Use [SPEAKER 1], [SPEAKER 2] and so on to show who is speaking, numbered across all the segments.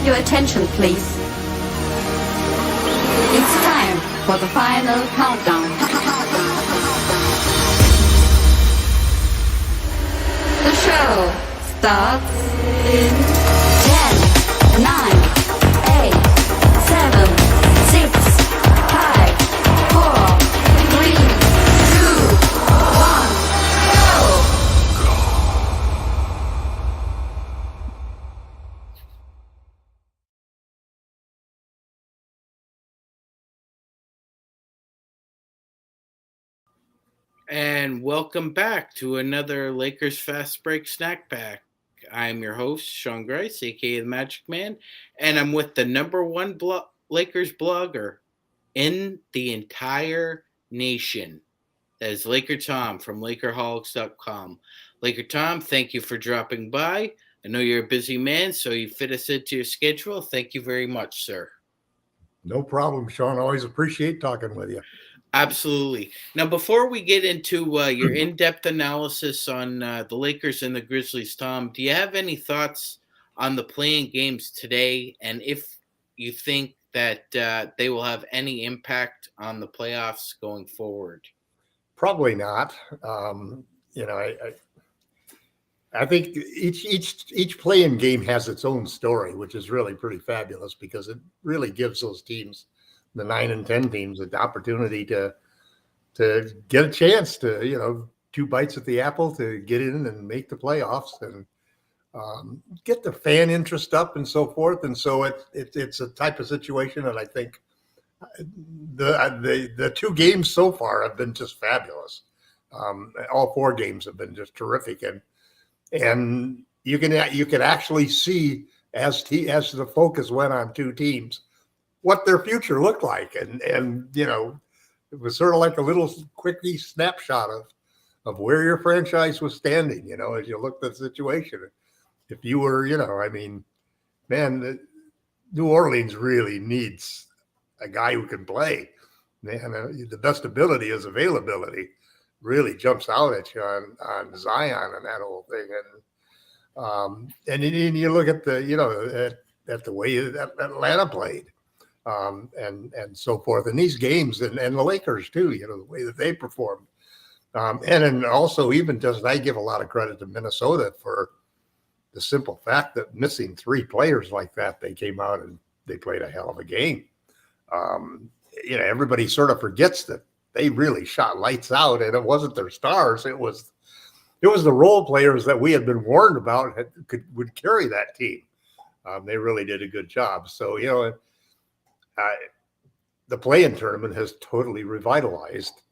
[SPEAKER 1] Your attention, please. It's time for the final countdown. The show starts in 10, 9, 8, 7, 6, 5, 4, 3, 2, 1, go!
[SPEAKER 2] And welcome back to another Lakers Fast Break Snack Pack. I'm your host, Sean Grice, aka the MagicMan, and I'm with the number one Lakers blogger in the entire nation. That is LakerTom from LakerHolics.com. LakerTom, thank you for dropping by. I know you're a busy man, so you fit us into your schedule. Thank you very much, sir.
[SPEAKER 3] No problem, Sean. Always appreciate talking with you.
[SPEAKER 2] Absolutely. Now, before we get into your in-depth analysis on the Lakers and the Grizzlies, Tom, do you have any thoughts on the playing games today, and if you think that they will have any impact on the playoffs going forward?
[SPEAKER 3] Probably not. I think each playing game has its own story, which is really pretty fabulous because it really gives those teams, the 9 and 10 teams, the opportunity to get a chance to, 2 bites at the apple to get in and make the playoffs and get the fan interest up and so forth. And so it's a type of situation that I think the 2 games so far have been just fabulous. All 4 games have been just terrific, and you can actually see as the focus went on 2 teams what their future looked like, and it was sort of like a little quickie snapshot of where your franchise was standing. As you looked at the situation, if you were, New Orleans really needs a guy who can play. Man, the best ability is availability. Really jumps out at you on Zion and that whole thing, and then you look at at the way that Atlanta played, and so forth, and these games, and the Lakers too. The way that they performed, and then also even just I give a lot of credit to Minnesota for the simple fact that missing 3 players like that, they came out and they played a hell of a game. Everybody sort of forgets that they really shot lights out, and it wasn't their stars. It was the role players that we had been warned about would carry that team. They really did a good job. So, the play-in tournament has totally revitalized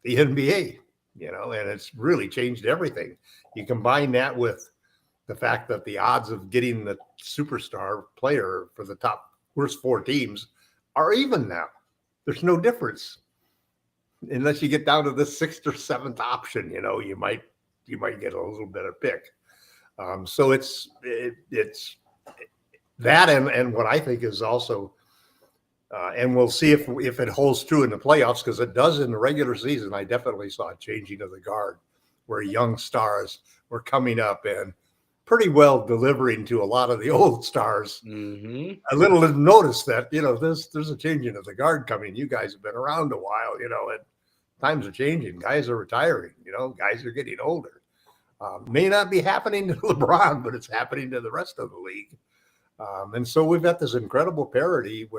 [SPEAKER 3] the NBA, and it's really changed everything. You combine that with the fact that the odds of getting the superstar player for the top worst 4 teams are even now. There's no difference. Unless you get down to the 6th or 7th option, you might get a little bit of pick. So it's that, and what I think is also, and we'll see if it holds true in the playoffs, because it does in the regular season. I definitely saw a changing of the guard, where young stars were coming up and pretty well delivering to a lot of the old stars. Mm-hmm. A little notice that, there's a changing of the guard coming. You guys have been around a while, and times are changing. Guys are retiring, guys are getting older. May not be happening to LeBron, but it's happening to the rest of the league. And so we've got this incredible parity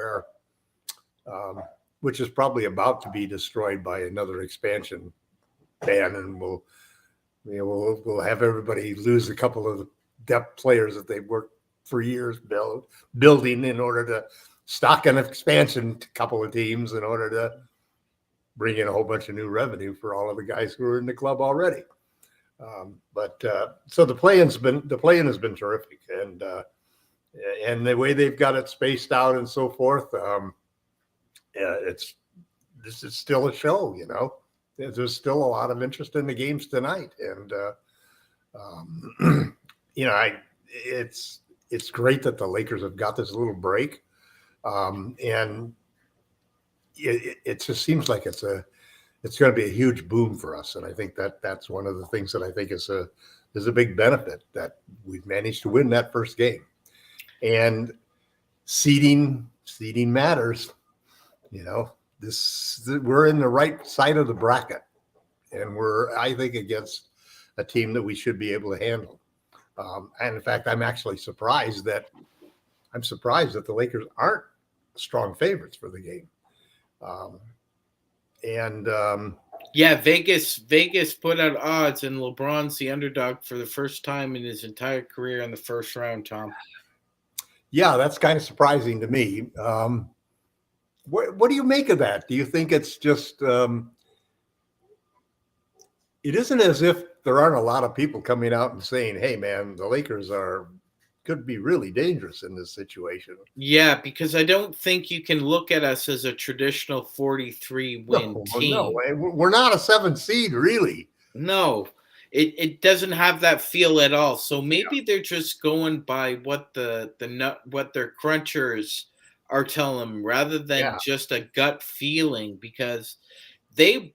[SPEAKER 3] which is probably about to be destroyed by another expansion ban. And we'll have everybody lose a couple of depth players that they've worked for years building in order to stock an expansion couple of teams in order to bring in a whole bunch of new revenue for all of the guys who are in the club already. So the play-in has been terrific, and the way they've got it spaced out and so forth, this is still a show. There's still a lot of interest in the games tonight, and it's great that the Lakers have got this little break, and it just seems like it's going to be a huge boom for us. And I think that's one of the things that I think is a big benefit, that we've managed to win that first game. And seeding matters. We're in the right side of the bracket, and I think, against a team that we should be able to handle. And in fact, I'm actually surprised that the Lakers aren't strong favorites for the game.
[SPEAKER 2] Yeah, Vegas put out odds, and LeBron's the underdog for the first time in his entire career in the first round, Tom.
[SPEAKER 3] Yeah, that's kind of surprising to me. What do you make of that? Do you think it's just it isn't as if there aren't a lot of people coming out and saying, "Hey, man, the Lakers could be really dangerous in this situation."
[SPEAKER 2] Yeah, because I don't think you can look at us as a traditional 43-win team.
[SPEAKER 3] No, we're not a 7 seed, really.
[SPEAKER 2] No, it doesn't have that feel at all. So maybe they're just going by what what their crunchers are telling them, rather than just a gut feeling. Because they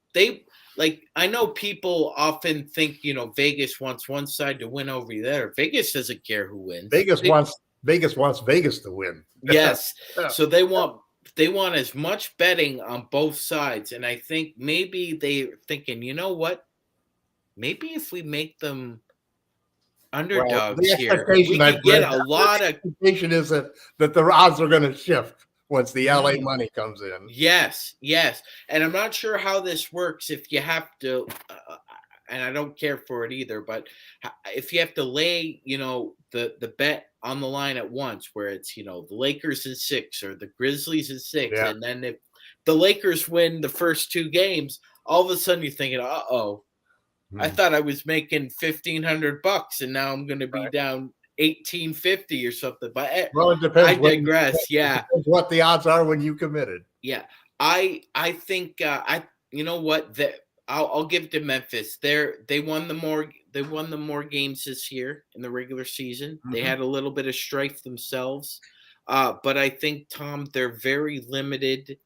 [SPEAKER 2] like, I know people often think, Vegas wants one side to win over there. Vegas doesn't care who wins.
[SPEAKER 3] Vegas wants Vegas to win.
[SPEAKER 2] Yes. So they want as much betting on both sides. And I think maybe they're thinking, you know what? Maybe if we make them underdogs here, we can get a lot of.
[SPEAKER 3] Expectation is that the odds are going to shift once the LA money comes in.
[SPEAKER 2] Yes. And I'm not sure how this works if you have to, and I don't care for it either, but if you have to lay, the bet on the line at once, where it's, the Lakers in 6 or the Grizzlies in 6.
[SPEAKER 3] Yeah.
[SPEAKER 2] And then if the Lakers win the first 2 games, all of a sudden you're thinking, I thought I was making $1,500 and now I'm going to be down $1,850 or something. But
[SPEAKER 3] it depends.
[SPEAKER 2] I digress.
[SPEAKER 3] It depends what the odds are when you committed.
[SPEAKER 2] Yeah, I think you know what, that I'll give it to Memphis. They won the more games this year in the regular season. Mm-hmm. They had a little bit of strife themselves, but I think, Tom, they're very limited,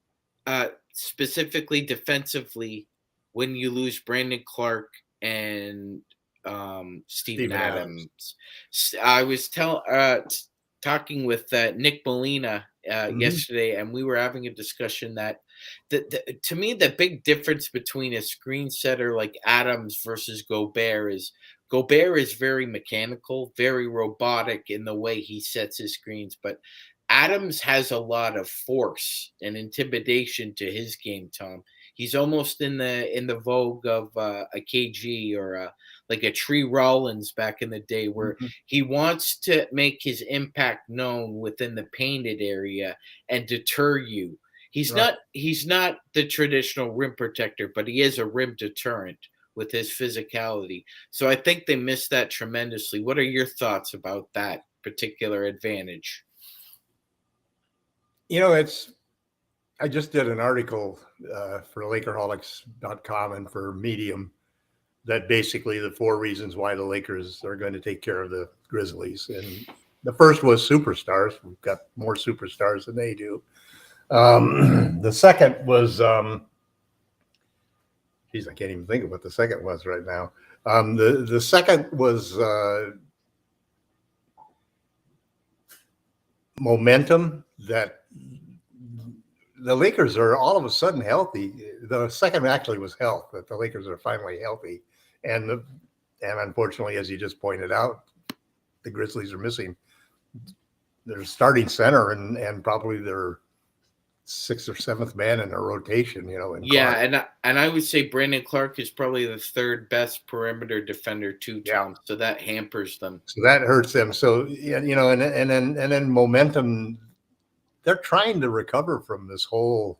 [SPEAKER 2] specifically defensively, when you lose Brandon Clark and Steven Adams. I was talking with Nick Molina yesterday, and we were having a discussion that to me, the big difference between a screen setter like Adams versus Gobert is very mechanical, very robotic in the way he sets his screens, but Adams has a lot of force and intimidation to his game, Tom. He's almost in the vogue of a KG or like a Tree Rollins back in the day, where he wants to make his impact known within the painted area and deter you. He's not the traditional rim protector, but he is a rim deterrent with his physicality. So I think they missed that tremendously. What are your thoughts about that particular advantage?
[SPEAKER 3] I just did an article for Lakerholics.com and for Medium that basically the 4 reasons why the Lakers are going to take care of the Grizzlies. And the first was superstars. We've got more superstars than they do. The second was, I can't even think of what the second was right now. The second was momentum, that the Lakers are all of a sudden healthy. The second actually was health, that the Lakers are finally healthy. And unfortunately, as you just pointed out, the Grizzlies are missing their starting center and probably their 6th or 7th man in their rotation,
[SPEAKER 2] And I would say Brandon Clark is probably the 3rd best perimeter defender too, Tom. So that hampers them.
[SPEAKER 3] So that hurts them. So and then momentum. They're trying to recover from this whole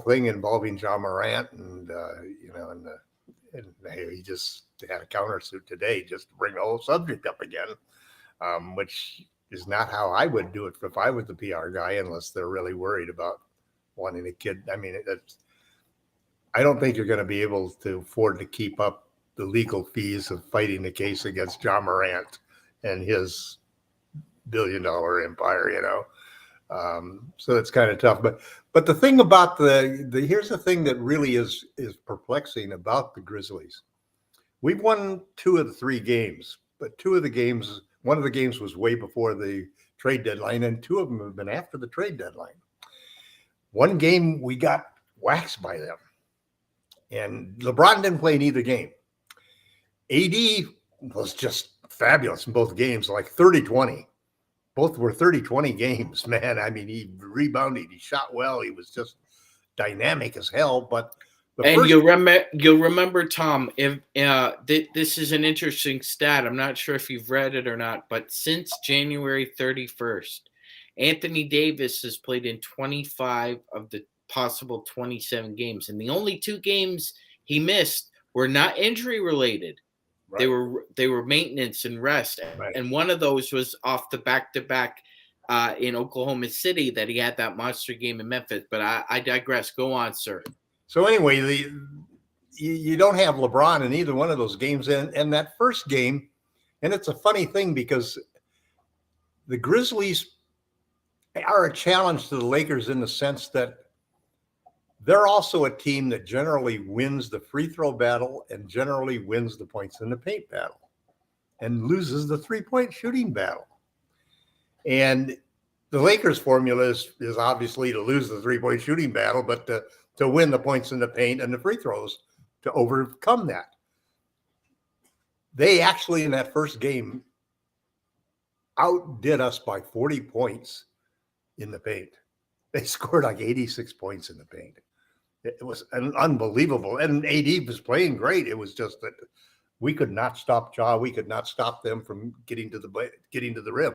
[SPEAKER 3] thing involving John Morant, and he just had a countersuit today just to bring the whole subject up again, which is not how I would do it if I was the PR guy, unless they're really worried about wanting a kid. I mean, I don't think you're going to be able to afford to keep up the legal fees of fighting the case against John Morant and his billion-dollar empire, so it's kind of tough. But the thing about here's the thing that really is perplexing about the Grizzlies. We've won 2 of the 3 games, but 2 of the games, one of the games was way before the trade deadline, and 2 of them have been after the trade deadline. One game we got waxed by them, and LeBron didn't play in either game. AD was just fabulous in both games, like 30-20. Both were 30-20 games, man. I mean, he rebounded, he shot well, he was just dynamic as hell. But
[SPEAKER 2] you'll remember, Tom, if this is an interesting stat. I'm not sure if you've read it or not, but since January 31st, Anthony Davis has played in 25 of the possible 27 games, and the only 2 games he missed were not injury related. Right. They were maintenance and rest, right. And one of those was off the back-to-back in Oklahoma City that he had that monster game in Memphis. But I digress. Go on, sir.
[SPEAKER 3] So anyway, you don't have LeBron in either one of those games, and that first game, and it's a funny thing because the Grizzlies are a challenge to the Lakers in the sense that they're also a team that generally wins the free throw battle and generally wins the points in the paint battle and loses the 3-point shooting battle. And the Lakers formula is obviously to lose the 3-point shooting battle, but to win the points in the paint and the free throws to overcome that. They actually, in that first game, outdid us by 40 points in the paint. They scored like 86 points in the paint. It was unbelievable. And AD was playing great. It was just that we could not stop Ja. We could not stop them from getting to the rim.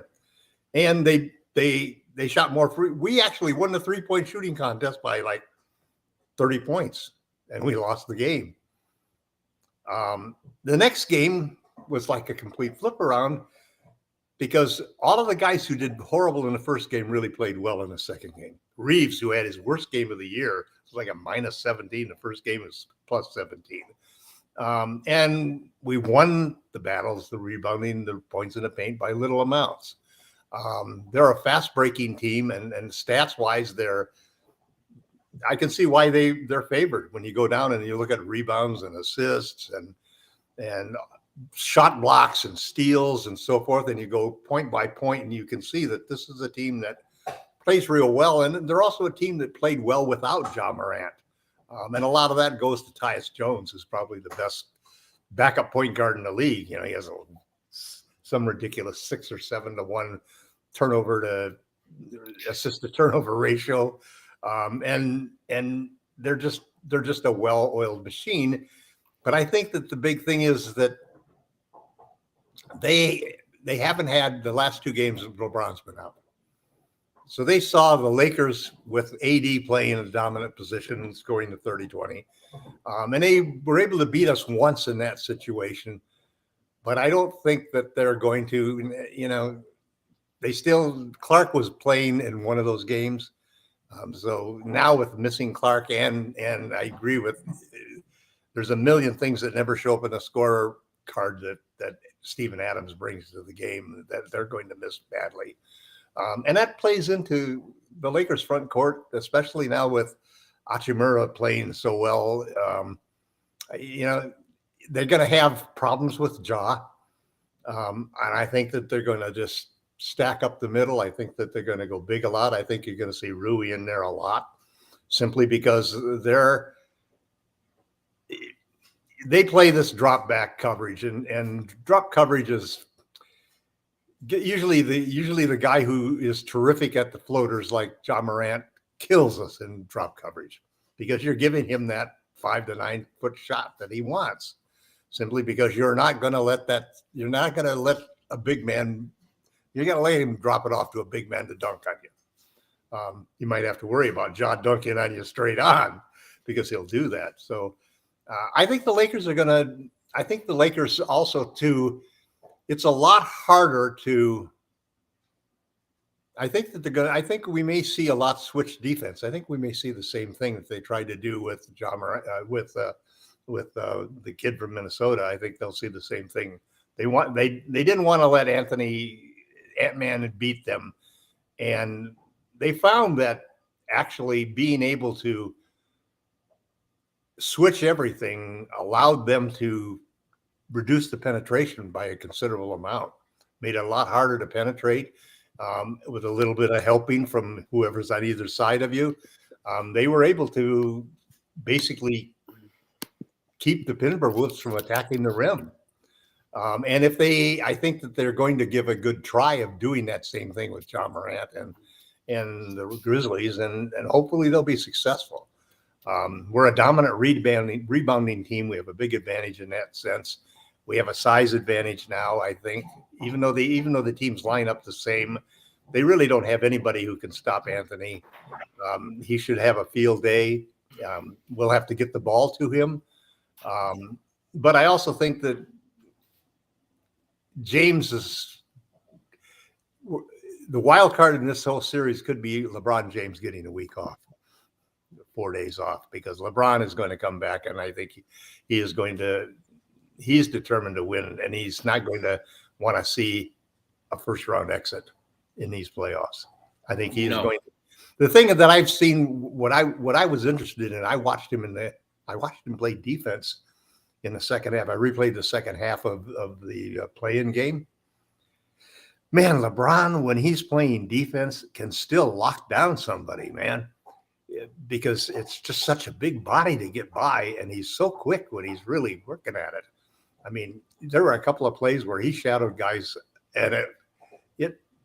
[SPEAKER 3] And they shot more free. We actually won the 3-point shooting contest by like 30 points, and we lost the game. The next game was like a complete flip around because all of the guys who did horrible in the first game really played well in the second game. Reeves, who had his worst game of the year, was like a -17. The first game was +17. And we won the battles, the rebounding, the points in the paint by little amounts. They're a fast-breaking team, and stats-wise, I can see why they're favored. When you go down and you look at rebounds and assists and shot blocks and steals and so forth, and you go point by point, and you can see that this is a team that plays real well, and they're also a team that played well without Ja Morant. And a lot of that goes to Tyus Jones, who's probably the best backup point guard in the league. You know, he has some ridiculous 6 or 7 to 1 turnover to assist to turnover ratio. And they're just a well-oiled machine. But I think that the big thing is that they haven't had the last 2 games LeBron's been out. So they saw the Lakers with AD playing in a dominant position and scoring the 30-20. And they were able to beat us once in that situation. But I don't think that they're going to, you know, Clark was playing in one of those games. So now with missing Clark and I agree with, there's a million things that never show up in the scorer card that Steven Adams brings to the game that they're going to miss badly. And that plays into the Lakers front court, especially now with Hachimura playing so well. You know, they're going to have problems with Ja. And I think that they're going to just stack up the middle. I think that they're going to go big a lot. I think you're going to see Rui in there a lot simply because they play this drop back coverage and drop coverage is usually the guy who is terrific at the floaters like Ja Morant kills us in drop coverage because you're giving him that 5 to 9 foot shot that he wants simply because you're not going to let a big man, you're going to let him drop it off to a big man to dunk on you. You might have to worry about Ja dunking on you straight on because he'll do that. So I think the Lakers also too, it's a lot harder to, I think we may see a lot switch defense. I think we may see the same thing that they tried to do with the kid from Minnesota. I think they'll see the same thing. They didn't want to let Ant-Man beat them. And they found that actually being able to switch everything allowed them to reduce the penetration by a considerable amount, made it a lot harder to penetrate. with a little bit of helping from whoever's on either side of you, they were able to basically keep the Timberwolves from attacking the rim. And I think that they're going to give a good try of doing that same thing with John Morant and the Grizzlies, and hopefully they'll be successful. We're a dominant rebounding team. We have a big advantage in that sense. We have a size advantage now, I think, even though the teams line up the same, they really don't have anybody who can stop Anthony. He should have a field day. We'll have to get the ball to him. But I also think that James is the wild card in this whole series could be LeBron James getting a week off, 4 days off, because LeBron is going to come back, and I think he's determined to win, and he's not going to want to see a first round exit in these playoffs. I think he's going to. The thing that I've seen, what I was interested in, I watched him play defense in the second half. I replayed the second half of the play-in game. Man, LeBron, when he's playing defense, can still lock down somebody, man, because it's just such a big body to get by, and he's so quick when he's really working at it. I mean, there were a couple of plays where he shadowed guys, and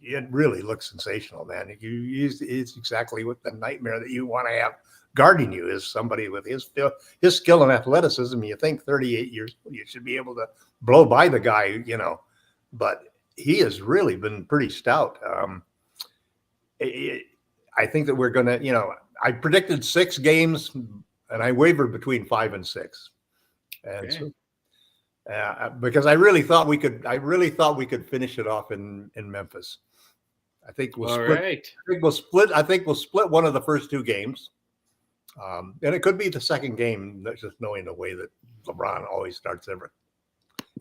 [SPEAKER 3] it really looks sensational, man. It's exactly what the nightmare that you want to have guarding you is somebody with his skill and athleticism. You think 38 years old, you should be able to blow by the guy, but he has really been pretty stout. I think that we're going to, I predicted 6 games, and I wavered between 5 and 6. And
[SPEAKER 2] okay.
[SPEAKER 3] So, because I really thought we could finish it off in Memphis. I think we'll split.
[SPEAKER 2] Right.
[SPEAKER 3] I think we'll split one of the first 2 games. And it could be the second game, just knowing the way that LeBron always starts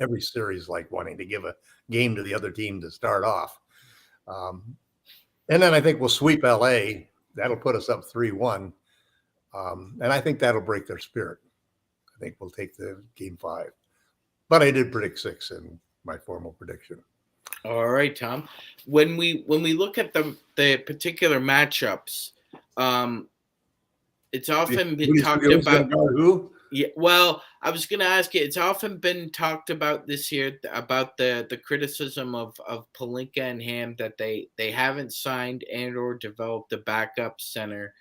[SPEAKER 3] every series, like wanting to give a game to the other team to start off. And then I think we'll sweep LA. That'll put us up 3-1. And I think that'll break their spirit. I think we'll take the game 5. But I did predict 6 in my formal prediction.
[SPEAKER 2] All right, Tom. When we look at the particular matchups, it's often been talked about.
[SPEAKER 3] Who?
[SPEAKER 2] Yeah, well, I was going to ask you. It's often been talked about this year about the criticism of Pelinka and Ham that they haven't signed and or developed a backup center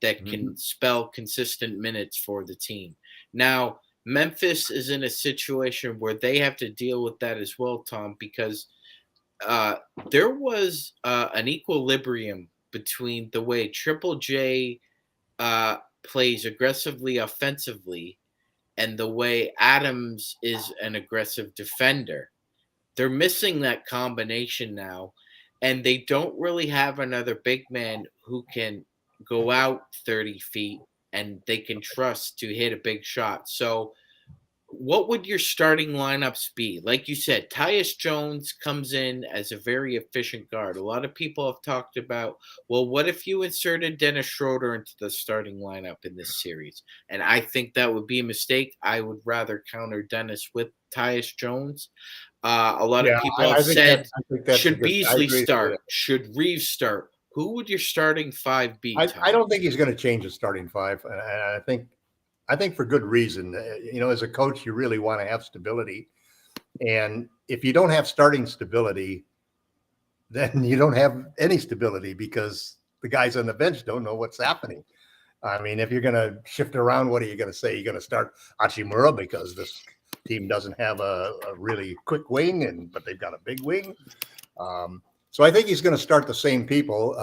[SPEAKER 2] that can spell consistent minutes for the team. Now, Memphis is in a situation where they have to deal with that as well, Tom, because there was an equilibrium between the way Triple J plays aggressively offensively and the way Adams is an aggressive defender. They're missing that combination now, and they don't really have another big man who can go out 30 feet and they can trust to hit a big shot. So what would your starting lineups be? Like you said, Tyus Jones comes in as a very efficient guard. A lot of people have talked about, well, what if you inserted Dennis Schroeder into the starting lineup in this series? And I think that would be a mistake. I would rather counter Dennis with Tyus Jones. A lot of people have said, should Beasley start? Should Reeves start? Who would your starting 5 be?
[SPEAKER 3] I don't think he's going to change his starting 5. And I think for good reason. As a coach, you really want to have stability. And if you don't have starting stability, then you don't have any stability because the guys on the bench don't know what's happening. I mean, if you're going to shift around, what are you going to say? You're going to start Hachimura because this team doesn't have a really quick wing, but they've got a big wing. So I think he's going to start the same people.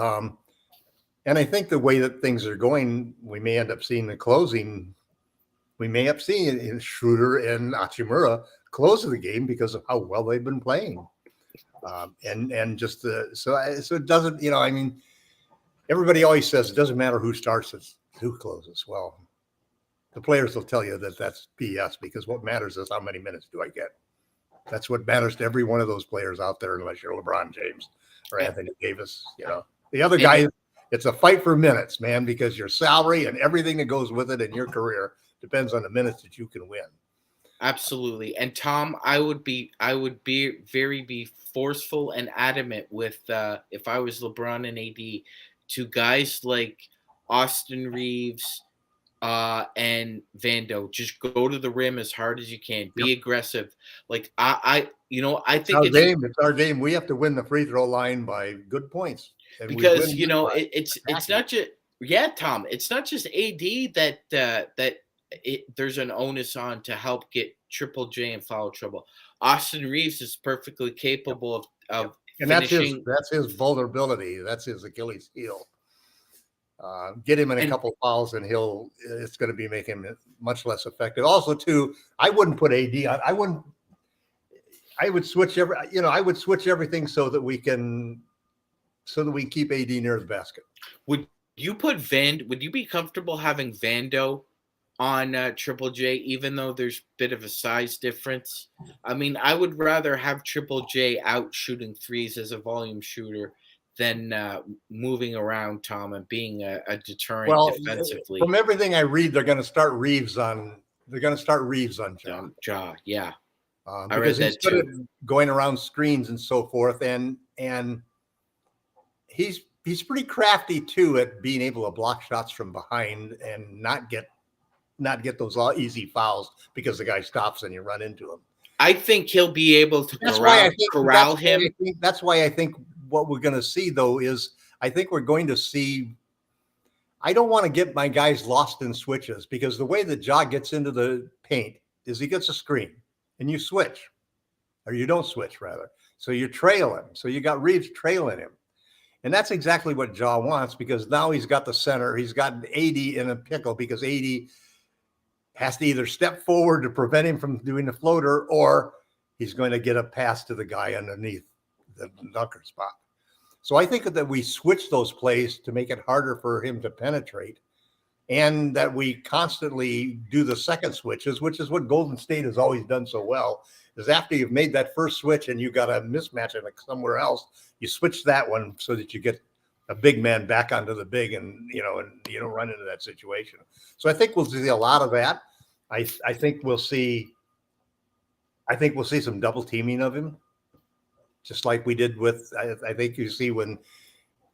[SPEAKER 3] And I think the way that things are going, we may end up seeing the closing. We may have seen Schroeder and Hachimura close of the game because of how well they've been playing. And just so it doesn't, I mean, everybody always says it doesn't matter who starts, it's who closes. Well, the players will tell you that that's BS because what matters is how many minutes do I get. That's what matters to every one of those players out there, unless you're LeBron James or Anthony Davis. The other guy, it's a fight for minutes, man, because your salary and everything that goes with it in your career depends on the minutes that you can win.
[SPEAKER 2] Absolutely. And Tom, I would be very forceful and adamant with if I was LeBron and AD to guys like Austin Reeves and Vando, just go to the rim as hard as you can.
[SPEAKER 3] Yep.
[SPEAKER 2] Be aggressive. Like I
[SPEAKER 3] It's
[SPEAKER 2] think
[SPEAKER 3] our
[SPEAKER 2] it's
[SPEAKER 3] game. It's our game. We have to win the free throw line by good points, and we
[SPEAKER 2] because
[SPEAKER 3] win by
[SPEAKER 2] it's
[SPEAKER 3] attacking.
[SPEAKER 2] not just yeah, Tom. It's not just AD there's an onus on to help get Triple J in foul trouble. Austin Reeves is perfectly
[SPEAKER 3] Yep.
[SPEAKER 2] capable
[SPEAKER 3] Yep.
[SPEAKER 2] of
[SPEAKER 3] And
[SPEAKER 2] finishing
[SPEAKER 3] that's his vulnerability. That's his Achilles heel. Get him in a
[SPEAKER 2] and
[SPEAKER 3] couple fouls, and it's going to be making him much less effective. Also, too, I wouldn't put AD on. I wouldn't. I would switch I would switch everything so that we can keep AD near the basket.
[SPEAKER 2] would would you be comfortable having Vando on Triple J, even though there's a bit of a size difference? I mean, I would rather have Triple J out shooting threes as a volume shooter than moving around Tom and being a deterrent
[SPEAKER 3] Well,
[SPEAKER 2] defensively.
[SPEAKER 3] from everything I read, they're going to start Reeves on. They're going to start Reeves on John.
[SPEAKER 2] Yeah, I
[SPEAKER 3] because
[SPEAKER 2] read
[SPEAKER 3] he's
[SPEAKER 2] that
[SPEAKER 3] good
[SPEAKER 2] too.
[SPEAKER 3] at going around screens and so forth, and he's pretty crafty too at being able to block shots from behind and not get those easy fouls because the guy stops and you run into him.
[SPEAKER 2] I think he'll be able to corral him.
[SPEAKER 3] That's why I think what we're going to see though is I think we're going to see. I don't want to get my guys lost in switches because the way that Ja gets into the paint is he gets a screen and you switch, or you don't switch rather. So you trail him. So you got Reeves trailing him. And that's exactly what Ja wants because now he's got the center. He's got AD in a pickle because AD has to either step forward to prevent him from doing the floater or he's going to get a pass to the guy underneath the dunker spot. So I think that we switch those plays to make it harder for him to penetrate and that we constantly do the second switches, which is what Golden State has always done so well, is after you've made that first switch and you got a mismatch in somewhere else, you switch that one so that you get a big man back onto the big and you don't run into that situation. So I think we'll see a lot of that. I think we'll see some double teaming of him, just like we did with, I think you see when,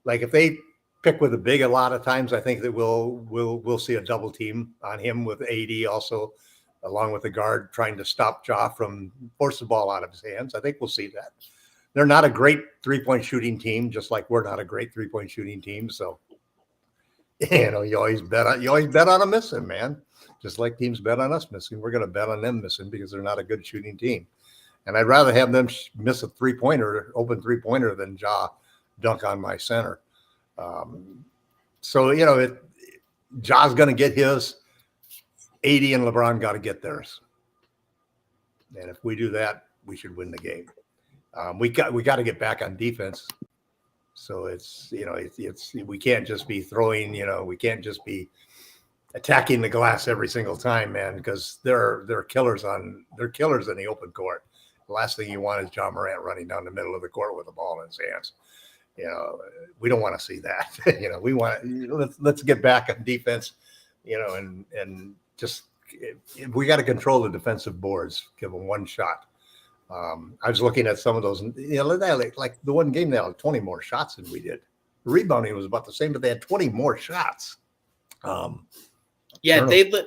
[SPEAKER 3] like if they pick with a big a lot of times, I think that we'll see a double team on him with AD also, along with the guard trying to stop Ja from force the ball out of his hands. I think we'll see that. They're not a great 3-point shooting team, just like we're not a great 3-point shooting team. So, you always bet on them missing, man. Just like teams bet on us missing, we're going to bet on them missing because they're not a good shooting team. And I'd rather have them miss a open 3-pointer than Ja dunk on my center. So, Ja's going to get his. AD and LeBron got to get theirs. And if we do that, we should win the game. We got to get back on defense. So it's we can't just be throwing, we can't just be attacking the glass every single time, man, because they're killers in the open court. The last thing you want is John Morant running down the middle of the court with the ball in his hands. We don't want to see that. We want let's get back on defense, and just we got to control the defensive boards. Give them one shot. I was looking at some of those, like the one game they had 20 more shots than we did. The rebounding was about the same, but they had 20 more shots.
[SPEAKER 2] Yeah, their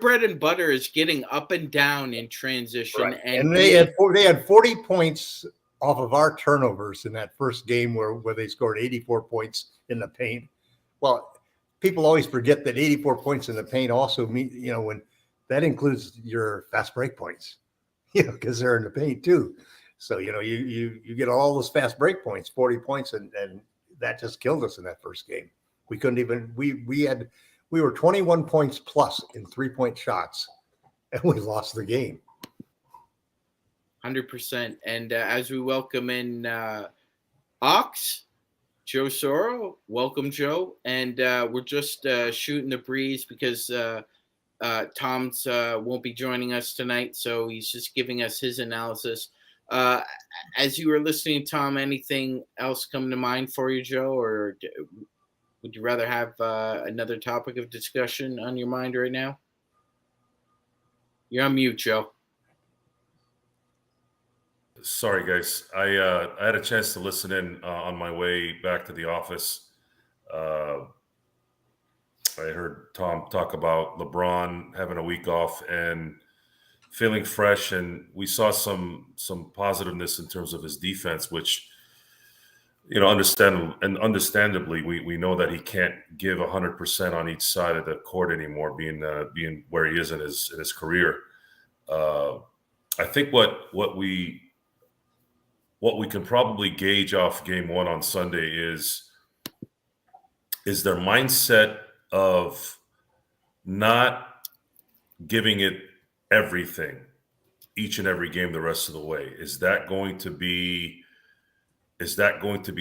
[SPEAKER 2] bread and butter is getting up and down in transition,
[SPEAKER 3] right.
[SPEAKER 2] and
[SPEAKER 3] they had 40 points off of our turnovers in that first game where they scored 84 points in the paint. Well, people always forget that 84 points in the paint also mean when that includes your fast break points, because they're in the paint too. So you get all those fast break points, 40 points, and that just killed us in that first game. We couldn't even we were 21 points plus in 3-point shots, and we lost the game.
[SPEAKER 2] 100%. And as we welcome in Ox, Joe Soro, welcome Joe. And we're just shooting the breeze because Tom's won't be joining us tonight, so he's just giving us his analysis. As you were listening, Tom, anything else come to mind for you, Joe, or would you rather have another topic of discussion on your mind right now? You're on mute, Joe.
[SPEAKER 4] Sorry, guys. I had a chance to listen in on my way back to the office. I heard Tom talk about LeBron having a week off and feeling fresh, and we saw some positiveness in terms of his defense, which understandably, we know that he can't give 100% on each side of the court anymore, being where he is in his career. I think what we can probably gauge off game one on Sunday is their mindset of not giving it everything each and every game the rest of the way. Is that going to be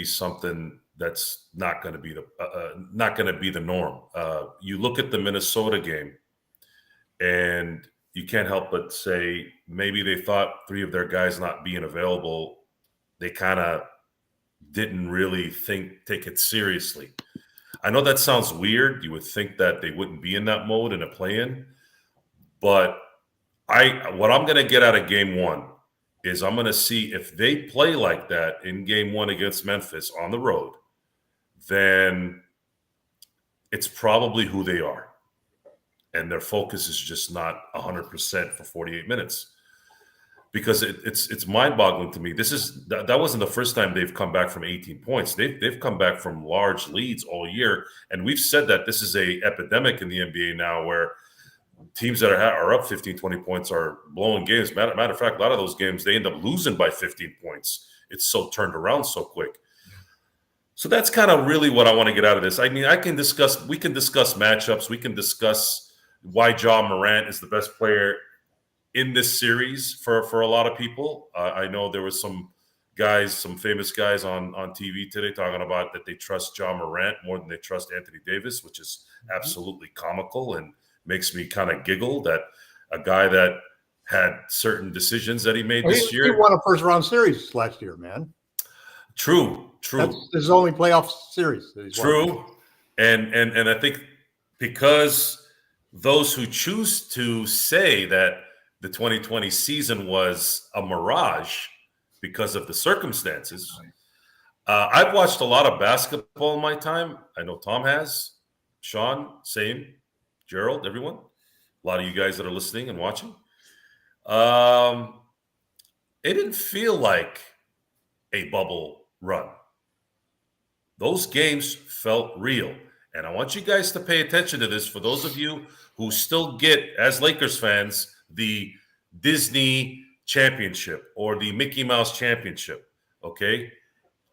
[SPEAKER 4] something that's not going to be the norm? You look at the Minnesota game, and you can't help but say maybe they thought three of their guys not being available, they kind of didn't really take it seriously. I know that sounds weird. You would think that they wouldn't be in that mode in a play-in, but what I'm going to get out of game one is I'm going to see if they play like that in game one against Memphis on the road, then it's probably who they are. And their focus is just not 100% for 48 minutes. Because it's mind-boggling to me. That wasn't the first time they've come back from 18 points. They've come back from large leads all year, and we've said that this is a epidemic in the NBA now, where teams that are up 15, 20 points are blowing games. Matter of fact, a lot of those games they end up losing by 15 points. It's so turned around so quick. So that's kind of really what I want to get out of this. I mean, we can discuss matchups. We can discuss why Ja Morant is the best player in this series for a lot of people. I know there was some famous guys on TV today talking about that they trust Ja Morant more than they trust Anthony Davis, which is absolutely comical and makes me kind of giggle that a guy that had certain decisions that he made this year.
[SPEAKER 3] He won a first-round series last year, man.
[SPEAKER 4] True.
[SPEAKER 3] That's his only playoff series.
[SPEAKER 4] True. And I think because those who choose to say that the 2020 season was a mirage because of the circumstances. I've watched a lot of basketball in my time. I know Tom has. Sean, same. Gerald, everyone. A lot of you guys that are listening and watching. It didn't feel like a bubble run. Those games felt real. And I want you guys to pay attention to this for those of you who still get, as Lakers fans, the Disney championship or the Mickey Mouse championship, okay?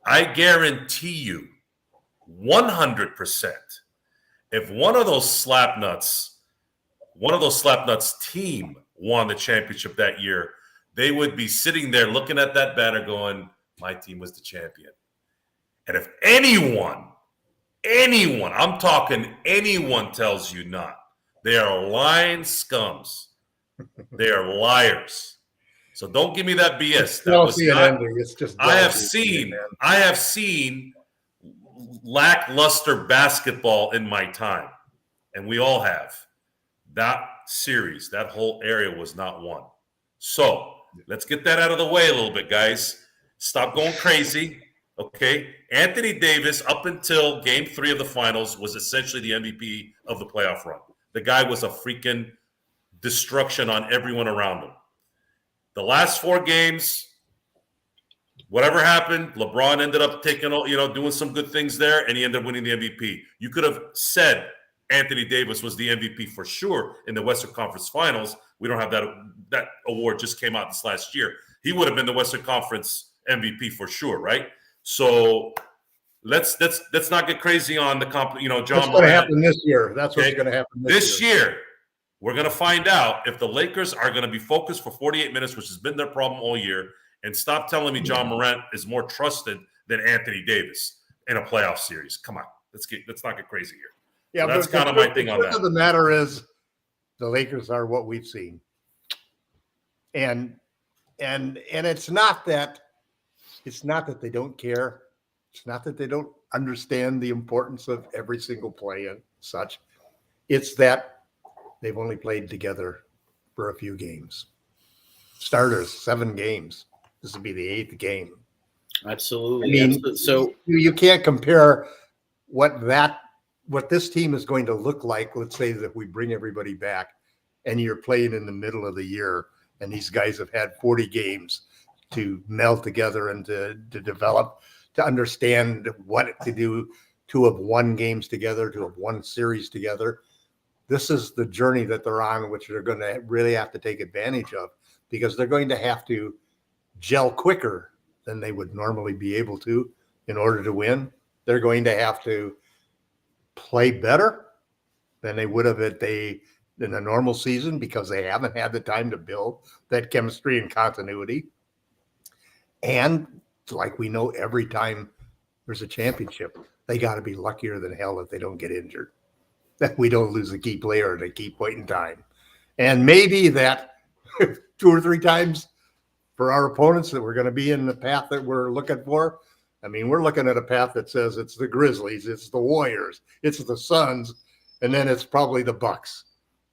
[SPEAKER 4] I guarantee you 100% if one of those slapnuts team won the championship that year, they would be sitting there looking at that banner going, my team was the champion. And if anyone, I'm talking anyone tells you not, they are lying scums. They are liars. So don't give me that BS. That was not,
[SPEAKER 3] it's just
[SPEAKER 4] I have seen lackluster basketball in my time, and we all have. That series, that whole area was not won. So let's get that out of the way a little bit, guys. Stop going crazy. Okay. Anthony Davis, up until game 3 of the finals, was essentially the MVP of the playoff run. The guy was a freaking destruction on everyone around him. The last 4 games, whatever happened, LeBron ended up doing some good things there, and he ended up winning the MVP. You could have said Anthony Davis was the MVP for sure in the Western Conference Finals. We don't have that award just came out this last year. He would have been the Western Conference MVP for sure, right? So let's not get crazy on the John Morant.
[SPEAKER 3] What's going to happen this year? That's what's going to happen
[SPEAKER 4] this year. We're going to find out if the Lakers are going to be focused for 48 minutes, which has been their problem all year, and stop telling me John Morant is more trusted than Anthony Davis in a playoff series. Come on, let's not get crazy here. Yeah, so that's kind of my thing on that.
[SPEAKER 3] The matter is, the Lakers are what we've seen, and it's not that they don't care. It's not that they don't understand the importance of every single play and such. It's that they've only played together for a few games. Starters, 7 games. This would be the 8th game.
[SPEAKER 2] Absolutely.
[SPEAKER 3] I mean,
[SPEAKER 2] so
[SPEAKER 3] you can't compare what this team is going to look like. Let's say that we bring everybody back and you're playing in the middle of the year and these guys have had 40 games to meld together and to develop, to understand what to do, to have won games together, to have won series together. This is the journey that they're on, which they're going to really have to take advantage of, because they're going to have to gel quicker than they would normally be able to in order to win. They're going to have to play better than they would have in a normal season, because they haven't had the time to build that chemistry and continuity. And like we know, every time there's a championship, they got to be luckier than hell if they don't get injured, that we don't lose a key player at a key point in time. And maybe that 2 or 3 times for our opponents that we're going to be in the path that we're looking for. I mean, we're looking at a path that says it's the Grizzlies, it's the Warriors, it's the Suns, and then it's probably the Bucks.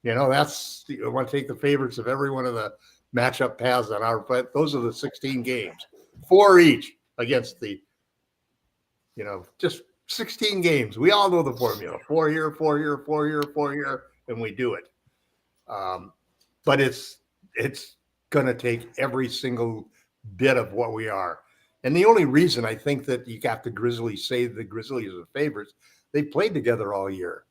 [SPEAKER 3] You want to take the favorites of every one of the matchup paths on our, but those are the 16 games, 4 each against the, just 16 games. We all know the formula: 4 here, 4 here, 4 here, 4 here, and we do it. But it's going to take every single bit of what we are. And the only reason I think that you got the Grizzlies, say the Grizzlies are favorites, they played together all year.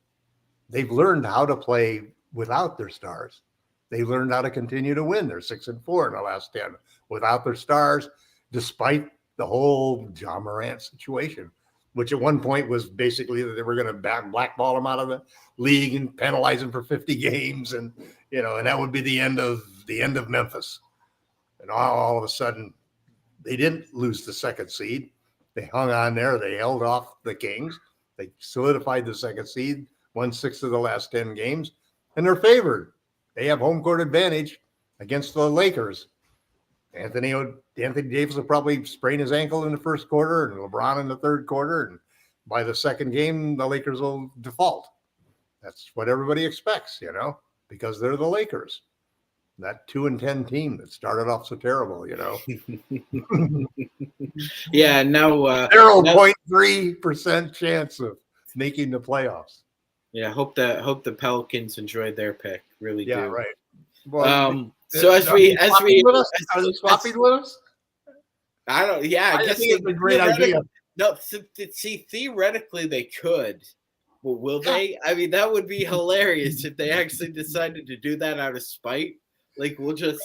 [SPEAKER 3] They've learned how to play without their stars. They learned how to continue to win. They're 6-4 in the last 10 without their stars, despite the whole Ja Morant situation, which at one point was basically that they were going to blackball him out of the league and penalize him for 50 games. And, and that would be the end of Memphis. And all of a sudden, they didn't lose the 2nd seed. They hung on there. They held off the Kings. They solidified the 2nd seed, won 6 of the last 10 games, and they're favored. They have home court advantage against the Lakers. Anthony Davis will probably sprain his ankle in the first quarter, and LeBron in the 3rd quarter. And by the 2nd game, the Lakers will default. That's what everybody expects, because they're the Lakers. That 2-10 team that started off so terrible,
[SPEAKER 2] Yeah, now
[SPEAKER 3] 0.3% chance of making the playoffs.
[SPEAKER 2] Yeah, hope the Pelicans enjoyed their pick. Really do.
[SPEAKER 3] Yeah, right. Well,
[SPEAKER 2] so
[SPEAKER 3] are they swapping with us?
[SPEAKER 2] I don't. Yeah, I guess
[SPEAKER 3] think it's a great idea.
[SPEAKER 2] No, see, theoretically they could, but will they? I mean, that would be hilarious if they actually decided to do that out of spite. Like, we'll just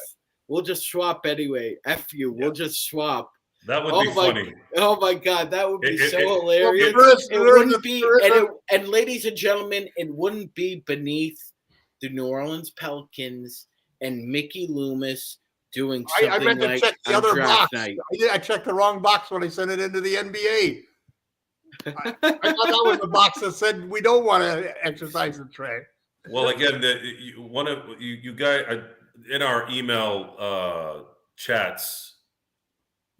[SPEAKER 2] swap anyway. F you. We'll just swap.
[SPEAKER 4] That would be funny.
[SPEAKER 2] Oh my God, that would be so hilarious.
[SPEAKER 3] It wouldn't be,
[SPEAKER 2] and ladies and gentlemen, it wouldn't be beneath the New Orleans Pelicans and Mickey Loomis doing something
[SPEAKER 3] I meant to
[SPEAKER 2] like
[SPEAKER 3] check the
[SPEAKER 2] on
[SPEAKER 3] other
[SPEAKER 2] draft
[SPEAKER 3] box.
[SPEAKER 2] night.
[SPEAKER 3] I checked the wrong box when I sent it into the NBA. I thought that was the box that said we don't want to exercise the trade.
[SPEAKER 4] Well, again, you guys in our email chats,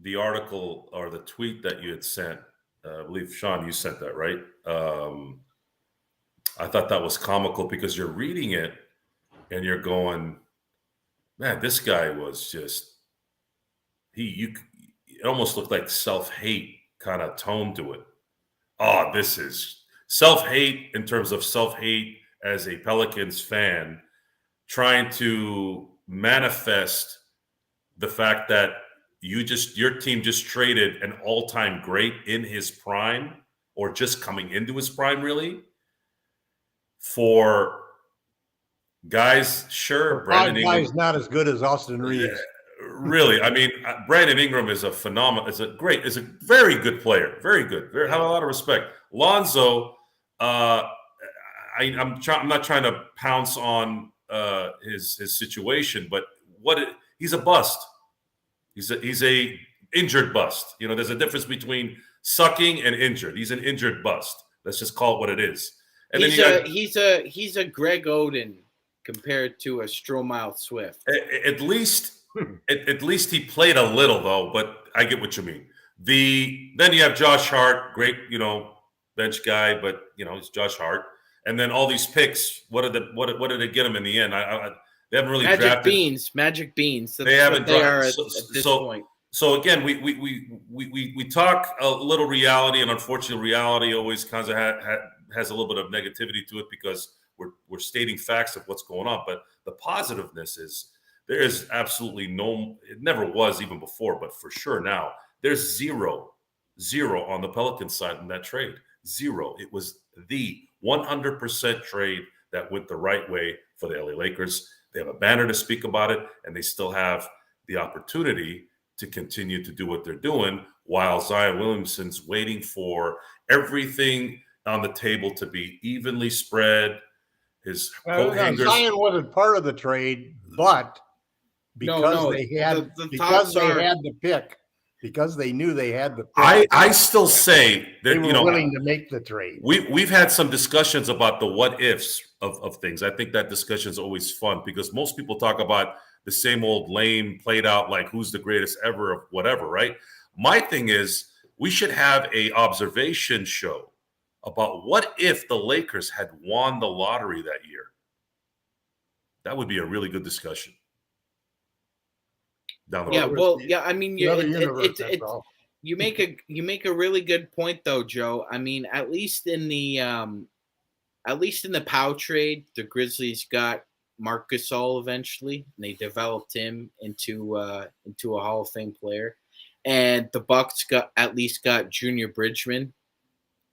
[SPEAKER 4] the article or the tweet that you had sent, I believe, Sean, you sent that, right? I thought that was comical because you're reading it and you're going, man, this guy was just, it almost looked like self-hate kind of tone to it. Oh, this is self-hate in terms of self-hate as a Pelicans fan, trying to manifest the fact that your team just traded an all-time great in his prime, or just coming into his prime, really, for guys. Sure, Brandon Ingram
[SPEAKER 3] is not as good as Austin Reeves.
[SPEAKER 4] Really, I mean, Brandon Ingram is a phenomenal, is a very good player, very good. Have a lot of respect. Lonzo, I'm not trying to pounce on his situation, but he's a bust. He's a injured bust. There's a difference between sucking and injured. He's an injured bust. Let's just call it what it is. And
[SPEAKER 2] he's a Greg Oden compared to a Stromile Swift.
[SPEAKER 4] At least he played a little, though. But I get what you mean. Then you have Josh Hart, great, bench guy, but it's Josh Hart. And then all these picks. What did it get him in the end? They haven't really
[SPEAKER 2] Magic beans. That's
[SPEAKER 4] they haven't
[SPEAKER 2] what they are at this
[SPEAKER 4] so,
[SPEAKER 2] point.
[SPEAKER 4] So again, we talk a little reality, and unfortunately, reality always kind of has a little bit of negativity to it because we're stating facts of what's going on. But the positiveness is there is absolutely no. It never was even before, but for sure now there's zero on the Pelicans side in that trade. Zero. It was the 100% trade that went the right way for the LA Lakers. They have a banner to speak about it, and they still have the opportunity to continue to do what they're doing while Zion Williamson's waiting for everything on the table to be evenly spread. His coat hangers.
[SPEAKER 3] Zion wasn't part of the trade, but because they had the pick, because they knew they had the pick,
[SPEAKER 4] I still say that
[SPEAKER 3] they were willing to make the trade.
[SPEAKER 4] We've had some discussions about the what ifs of things. I think that discussion is always fun because most people talk about the same old lame played out like who's the greatest ever of whatever, right? My thing is we should have a observation show about what if the Lakers had won the lottery that year. That would be a really good discussion. Down the road.
[SPEAKER 2] I mean, you make a really good point though, Joe. I mean, at least in the Powell trade, the Grizzlies got Marc Gasol eventually, and they developed him into a Hall of Fame player. And the Bucks got Junior Bridgman.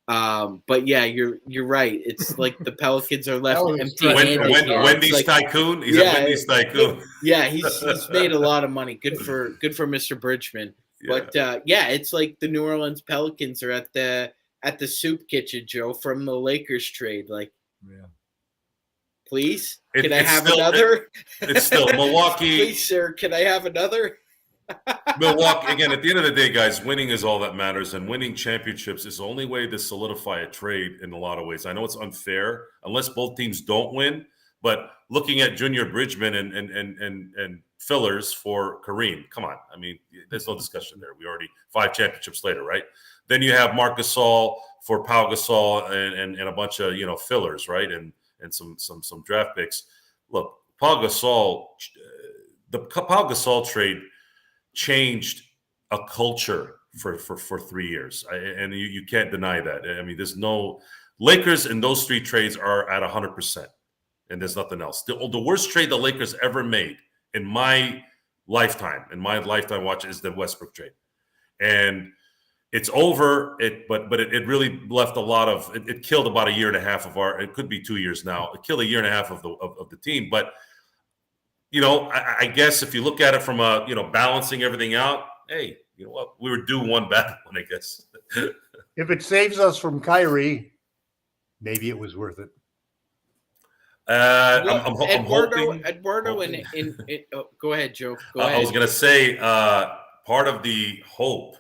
[SPEAKER 2] But yeah, you're right. It's like the Pelicans are left empty-handed.
[SPEAKER 4] Wendy's tycoon. He's a Wendy's tycoon.
[SPEAKER 2] Yeah, he's made a lot of money. Good for Mr. Bridgman. Yeah. But it's like the New Orleans Pelicans are at the soup kitchen, Joe, from the Lakers trade. Like, please, can I have another?
[SPEAKER 4] It's still Milwaukee.
[SPEAKER 2] Please, sir, can I have another?
[SPEAKER 4] Milwaukee, again, at the end of the day, guys, winning is all that matters, and winning championships is the only way to solidify a trade in a lot of ways. I know it's unfair unless both teams don't win, but looking at Junior Bridgman and fillers for Kareem, come on. I mean, there's no discussion there. We already 5 championships later, right? Then you have Marc Gasol for Pau Gasol and a bunch of fillers, right? And some draft picks. Look, Pau Gasol, the Pau Gasol trade changed a culture for 3 years. And you can't deny that. I mean, there's no Lakers in those 3 trades are at 100%, and there's nothing else. The worst trade the Lakers ever made in my lifetime watch is the Westbrook trade. And it's over, but it really left a lot of it killed about a year and a half of it could be 2 years now. It killed a year and a half of the team. But I guess if you look at it from balancing everything out, hey, you know what? We were due one bad one, I guess.
[SPEAKER 3] If it saves us from Kyrie, maybe it was worth it.
[SPEAKER 4] I'm hoping.
[SPEAKER 2] Eduardo, go ahead, Joe. Go ahead.
[SPEAKER 4] I was going to say part of the hope,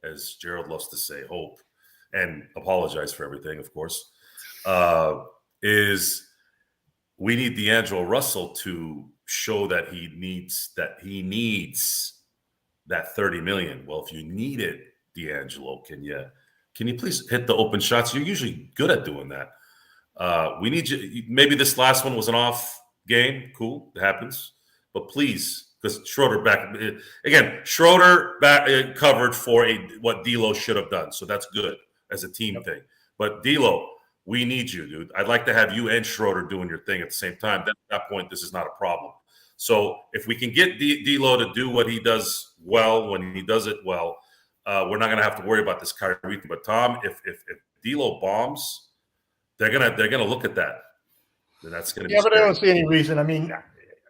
[SPEAKER 4] as Gerald loves to say, hope, and apologize for everything, of course, is we need D'Angelo Russell to show that he needs that $30 million. Well, if you need it, D'Angelo, can you please hit the open shots? You're usually good at doing that. We need you. Maybe this last one was an off game. Cool, it happens. But please, because Schroeder covered for what D'Lo should have done. So that's good as a team thing. But D'Lo, we need you, dude. I'd like to have you and Schroeder doing your thing at the same time. At that point, this is not a problem. So if we can get D'Lo to do what he does well when he does it well, we're not going to have to worry about this Kyrie thing. But Tom, if D'Lo bombs, they're gonna look at that. And that's going to be
[SPEAKER 3] but
[SPEAKER 4] scary.
[SPEAKER 3] I don't see any reason. I mean,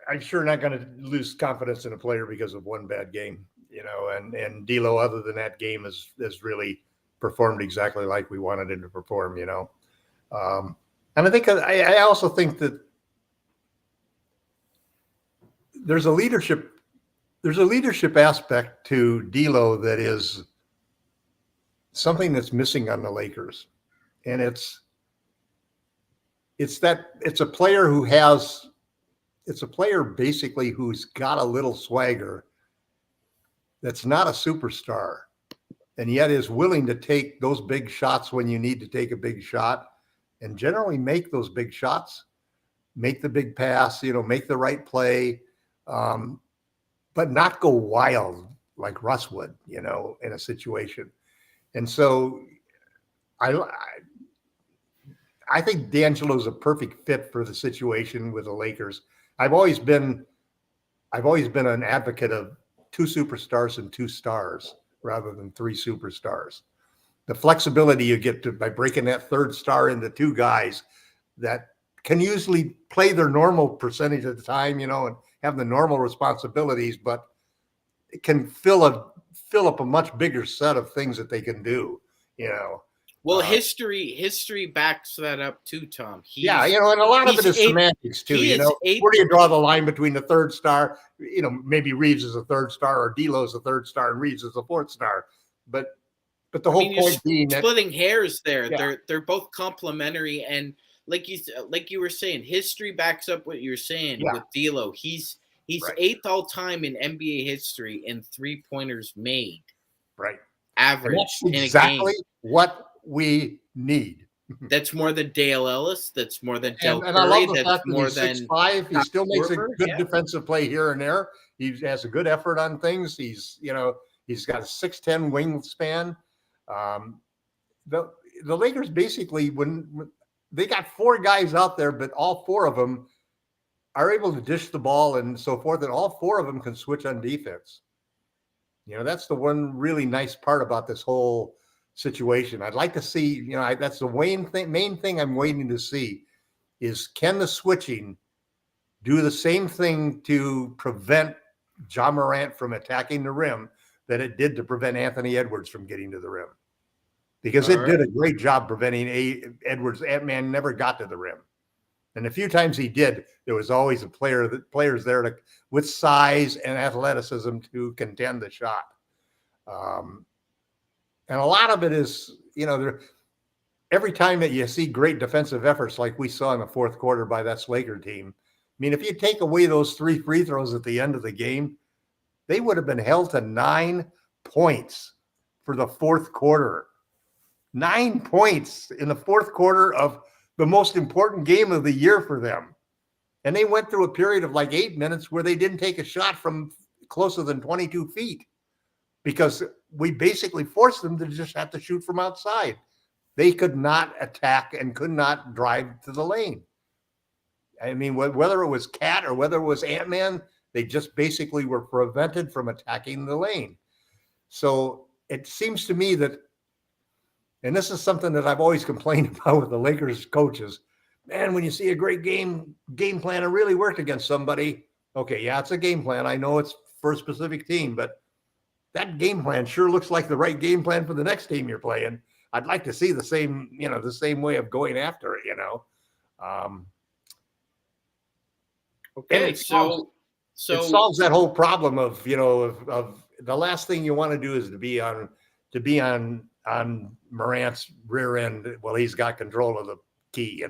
[SPEAKER 3] I'm sure not going to lose confidence in a player because of one bad game, and D'Lo, other than that game, has really performed exactly like we wanted him to perform, And I also think that there's a leadership aspect to D'Lo that is something that's missing on the Lakers, and it's a player basically who's got a little swagger, that's not a superstar, and yet is willing to take those big shots when you need to take a big shot, and generally make those big shots make the big pass, make the right play, but not go wild like Russ would, in a situation. And so I think D'Angelo's a perfect fit for the situation with the Lakers. I've always been an advocate of 2 superstars and 2 stars rather than 3 superstars. The flexibility you get by breaking that 3rd star into 2 guys that can usually play their normal percentage of the time, and have the normal responsibilities, but it can fill up a much bigger set of things that they can do.
[SPEAKER 2] Well, history backs that up too, Tom.
[SPEAKER 3] And a lot of it is semantics too. Where do you draw the line between the 3rd star? Maybe Reeves is a 3rd star, or D'Lo's a 3rd star, and Reeves is a 4th star. But the whole point being that
[SPEAKER 2] splitting hairs there. Yeah. They're both complementary, and like you were saying, history backs up what you're saying with D'Lo. He's right. 8th all time in NBA history in 3-pointers made.
[SPEAKER 3] Right.
[SPEAKER 2] Average.
[SPEAKER 3] And that's exactly what we need.
[SPEAKER 2] That's more than Dale Ellis. That's more than Del Curry.
[SPEAKER 3] And I love the fact that
[SPEAKER 2] more
[SPEAKER 3] he's
[SPEAKER 2] than
[SPEAKER 3] 6'5". He still makes a good defensive play here and there. He has a good effort on things. He's got a 6'10" wingspan. The Lakers basically, when they got 4 guys out there, but all 4 of them are able to dish the ball and so forth, and all 4 of them can switch on defense. That's the one really nice part about this whole situation. I'd like to see, that's the main thing I'm waiting to see is, can the switching do the same thing to prevent Ja Morant from attacking the rim that it did to prevent Anthony Edwards from getting to the rim? Because it did a great job preventing Edwards. Ant-Man never got to the rim. And the few times he did, there was always players there with size and athleticism to contend the shot. And a lot of it is, every time that you see great defensive efforts like we saw in the 4th quarter by that Laker team, I mean, if you take away those 3 free throws at the end of the game, they would have been held to 9 points for the 4th quarter. 9 points in the 4th quarter of the most important game of the year for them. And they went through a period of like 8 minutes where they didn't take a shot from closer than 22 feet because we basically forced them to just have to shoot from outside. They could not attack and could not drive to the lane. I mean, whether it was Cat or whether it was Ant-Man, they just basically were prevented from attacking the lane. So it seems to me that, and this is something that I've always complained about with the Lakers coaches, man, when you see a great game plan and really worked against somebody, okay, yeah, it's a game plan. I know it's for a specific team, but that game plan sure looks like the right game plan for the next team you're playing. I'd like to see the same way of going after it,
[SPEAKER 2] Okay, so
[SPEAKER 3] it solves that whole problem of the last thing you want to do is to be on Morant's rear end while he's got control of the key.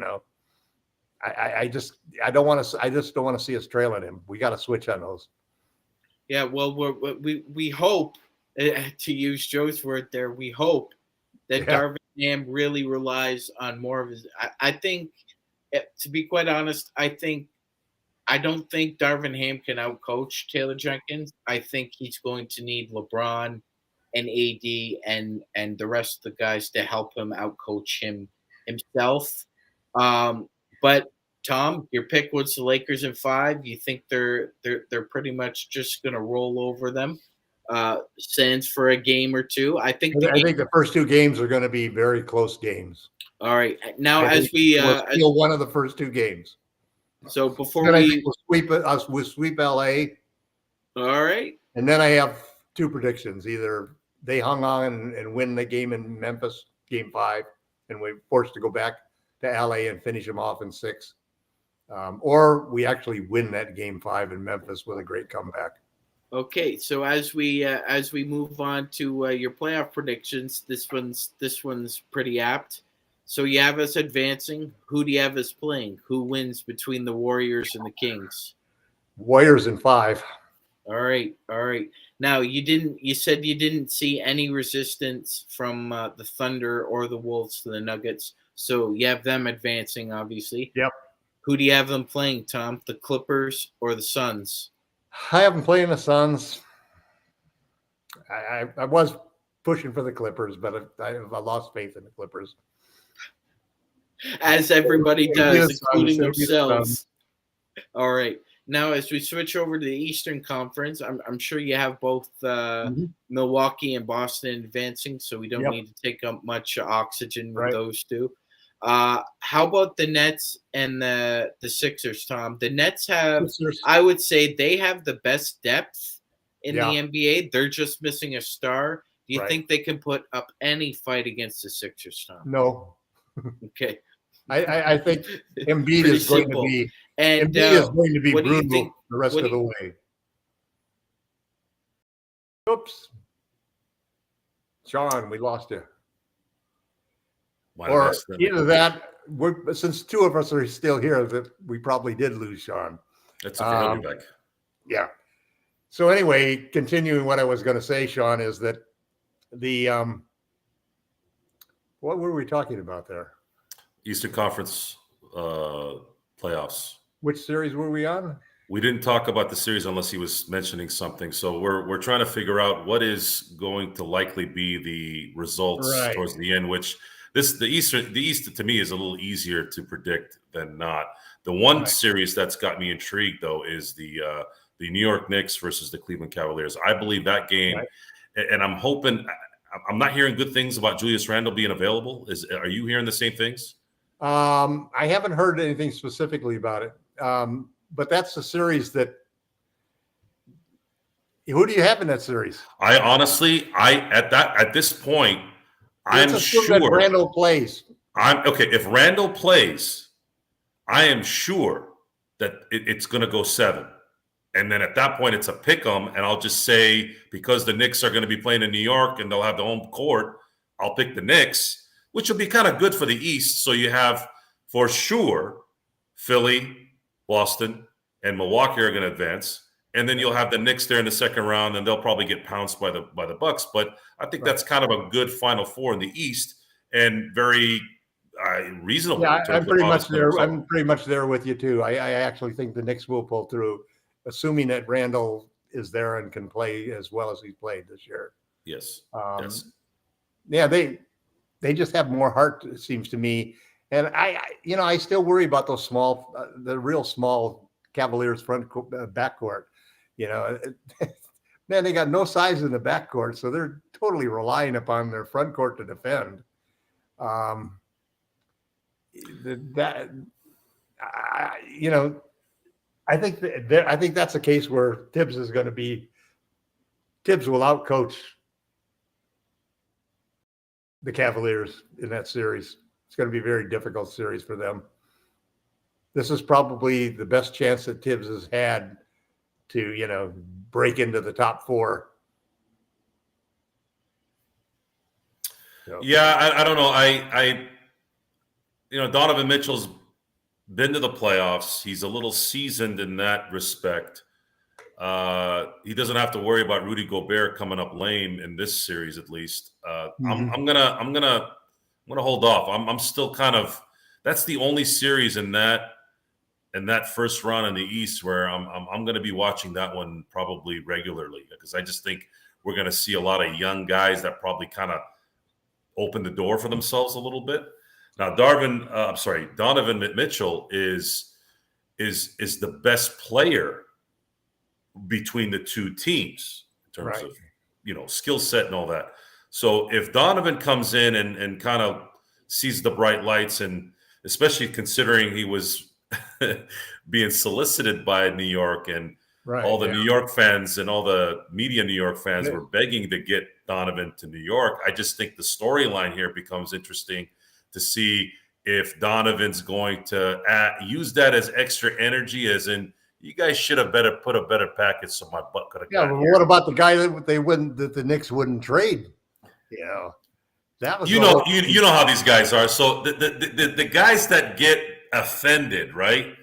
[SPEAKER 3] I just don't want to see us trailing him. We got to switch on those.
[SPEAKER 2] Yeah, well, we hope, to use Joe's word there, we hope that Darvin Ham really relies on more of his. I think, to be quite honest, I don't think Darvin Ham can outcoach Taylor Jenkins. I think he's going to need LeBron and AD and the rest of the guys to help him outcoach himself. But Tom, your pick was the Lakers in 5. You think they're pretty much just going to roll over them, sans for a game or two? I think
[SPEAKER 3] the first 2 games are going to be very close games.
[SPEAKER 2] All right. Now, we'll
[SPEAKER 3] one of the first 2 games.
[SPEAKER 2] So before
[SPEAKER 3] we'll sweep LA.
[SPEAKER 2] All right.
[SPEAKER 3] And then I have 2 predictions. Either they hung on and win the game in Memphis, game 5, and we're forced to go back to LA and finish them off in 6. Or we actually win that game 5 in Memphis with a great comeback.
[SPEAKER 2] Okay, so as we move on to your playoff predictions, this one's pretty apt. So you have us advancing. Who do you have us playing? Who wins between the Warriors and the Kings?
[SPEAKER 3] Warriors in 5.
[SPEAKER 2] All right. Now you said you didn't see any resistance from the Thunder or the Wolves to the Nuggets. So you have them advancing, obviously.
[SPEAKER 3] Yep.
[SPEAKER 2] Who do you have them playing, Tom? The Clippers or the Suns?
[SPEAKER 3] I have them playing the Suns. I was pushing for the Clippers, but I lost faith in the Clippers.
[SPEAKER 2] As everybody does, including
[SPEAKER 3] It'll be the Suns.
[SPEAKER 2] themselves. All right. Now, as we switch over to the Eastern Conference, I'm sure you have both Milwaukee and Boston advancing, so we don't need to take up much oxygen with those two. How about the Nets and the Sixers, Tom? The Nets have, I would say, they have the best depth in the NBA. They're just missing a star. Do you think they can put up any fight against the Sixers, Tom?
[SPEAKER 3] No.
[SPEAKER 2] Okay.
[SPEAKER 3] I think Embiid is going to be brutal the rest of the way. Oops. Sean, we lost you. Or either that, since two of us are still here, that we probably did lose Sean.
[SPEAKER 4] That's okay. He'll be back.
[SPEAKER 3] Yeah. So anyway, continuing what I was going to say, Sean, is that the what were we talking about there?
[SPEAKER 4] Eastern Conference playoffs.
[SPEAKER 3] Which series were we on?
[SPEAKER 4] We didn't talk about the series unless he was mentioning something. So we're trying to figure out what is going to likely be the results towards the end, which the East to me is a little easier to predict than not. The one series that's got me intrigued though is the New York Knicks versus the Cleveland Cavaliers. I believe that game, and I'm hoping. I'm not hearing good things about Julius Randle being available. Are you hearing the same things?
[SPEAKER 3] I haven't heard anything specifically about it, but that's the series that. Who do you have in that series?
[SPEAKER 4] I honestly, at this point, I'm sure
[SPEAKER 3] that Randle plays.
[SPEAKER 4] If Randle plays, I am sure that it's going to go 7. And then at that point, it's a pick 'em. And I'll just say, because the Knicks are going to be playing in New York and they'll have the home court, I'll pick the Knicks, which will be kind of good for the East. So you have, for sure, Philly, Boston, and Milwaukee are going to advance. And then you'll have the Knicks there in the second round, and they'll probably get pounced by the Bucks. But I think that's kind of a good Final Four in the East and very reasonable.
[SPEAKER 3] Yeah, I'm pretty much there. I'm pretty much there with you, too. I actually think the Knicks will pull through, assuming that Randle is there and can play as well as he's played this year.
[SPEAKER 4] Yes.
[SPEAKER 3] Yeah, they just have more heart, it seems to me. And I still worry about those small, the real small Cavaliers backcourt. Man, they got no size in the backcourt, so they're totally relying upon their front court to defend. I think that's a case where Tibbs will outcoach the Cavaliers in that series. It's going to be a very difficult series for them. This is probably the best chance that Tibbs has had to, break into the top 4. So.
[SPEAKER 4] Yeah, I don't know. Donovan Mitchell's been to the playoffs. He's a little seasoned in that respect. He doesn't have to worry about Rudy Gobert coming up lame in this series, at least. I'm gonna hold off. I'm still kind of. That's the only series in that first round in the East where I'm going to be watching that one probably regularly, because I just think we're going to see a lot of young guys that probably kind of open the door for themselves a little bit. Now, Donovan Mitchell is the best player between the two teams in terms of skill set and all that. So if Donovan comes in and kind of sees the bright lights, and especially considering he was being solicited by New York, and all the New York fans and all the media New York fans were begging to get Donovan to New York. I just think the storyline here becomes interesting to see if Donovan's going to use that as extra energy, as in, you guys should have put a better package so my butt could have got
[SPEAKER 3] but
[SPEAKER 4] here.
[SPEAKER 3] what about the guy that the Knicks wouldn't trade? That was
[SPEAKER 4] you know how these guys are. So the guys that get offended, right?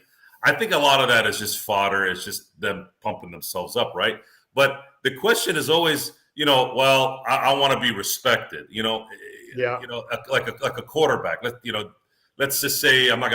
[SPEAKER 4] I think a lot of that is just fodder. It's just them pumping themselves up, right? But the question is always, I want to be respected. Like a quarterback. Let's just say, I'm not going